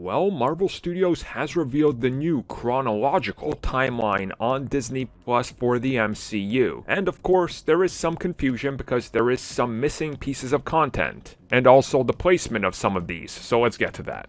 Well, Marvel Studios has revealed the new chronological timeline on Disney Plus for the MCU. And of course, there is some confusion because there is some missing pieces of content. And also the placement of some of these, so let's get to that.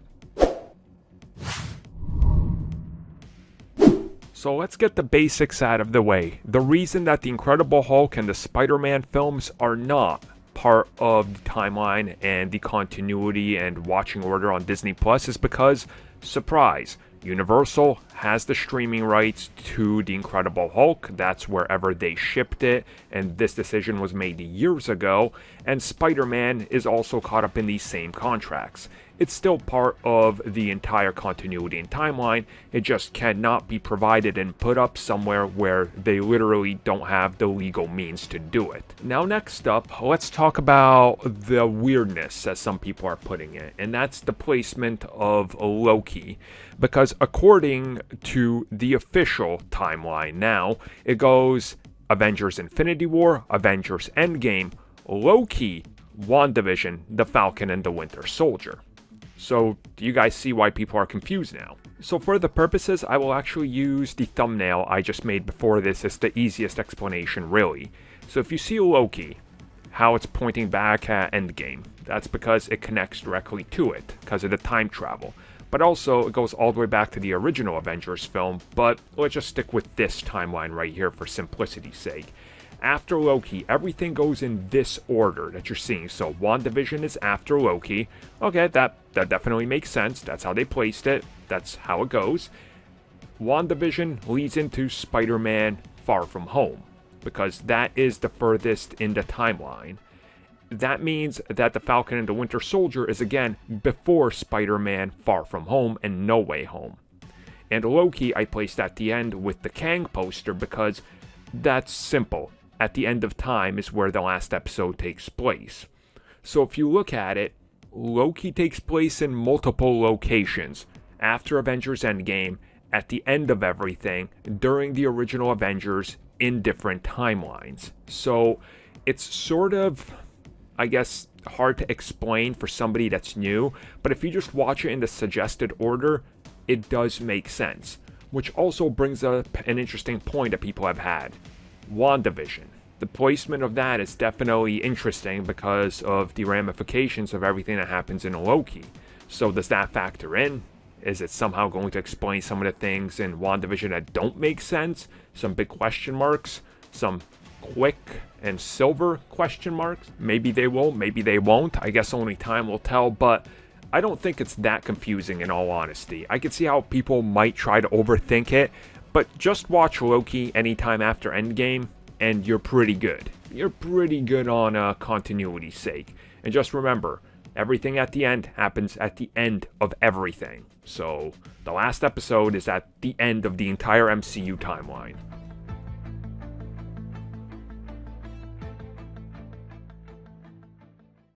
So let's get the basics out of the way. The reason that the Incredible Hulk and the Spider-Man films are not part of the timeline and the continuity and watching order on Disney Plus is because, surprise, Universal has the streaming rights to the Incredible Hulk. That's wherever they shipped it, and this decision was made years ago, and Spider-Man is also caught up in these same contracts. It's still part of the entire continuity and timeline, it just cannot be provided and put up somewhere where they literally don't have the legal means to do it. Now next up, let's talk about the weirdness, as some people are putting it, and that's the placement of LOKI. Because according to the official timeline now, it goes Avengers Infinity War, Avengers Endgame, LOKI, WandaVision, The Falcon and the Winter Soldier. So, do you guys see why people are confused now? So for the purposes, I will actually use the thumbnail I just made before this as the easiest explanation, really. So if you see LOKI, how it's pointing back at Endgame, that's because it connects directly to it, because of the time travel. But also, it goes all the way back to the original Avengers film, but let's just stick with this timeline right here for simplicity's sake. After LOKI, everything goes in this order that you're seeing. So WandaVision is after LOKI. Okay, that definitely makes sense. That's how they placed it. That's how it goes. WandaVision leads into Spider-Man Far From Home, because that is the furthest in the timeline. That means that the Falcon and the Winter Soldier is again before Spider-Man Far From Home and No Way Home. And LOKI I placed at the end with the Kang poster because that's simple. At the end of time is where the last episode takes place. So if you look at it, LOKI takes place in multiple locations. After Avengers Endgame, at the end of everything, during the original Avengers, in different timelines. So it's sort of, I guess, hard to explain for somebody that's new, but if you just watch it in the suggested order, it does make sense. Which also brings up an interesting point that people have had. WandaVision. The placement of that is definitely interesting because of the ramifications of everything that happens in LOKI. So does that factor in? Is it somehow going to explain some of the things in WandaVision that don't make sense? Some big question marks? Some quick and silver question marks? Maybe they will, maybe they won't. I guess only time will tell, but I don't think it's that confusing in all honesty. I can see how people might try to overthink it, but just watch LOKI anytime after Endgame, and you're pretty good. You're pretty good on continuity's sake. And just remember, everything at the end happens at the end of everything. So, the last episode is at the end of the entire MCU timeline.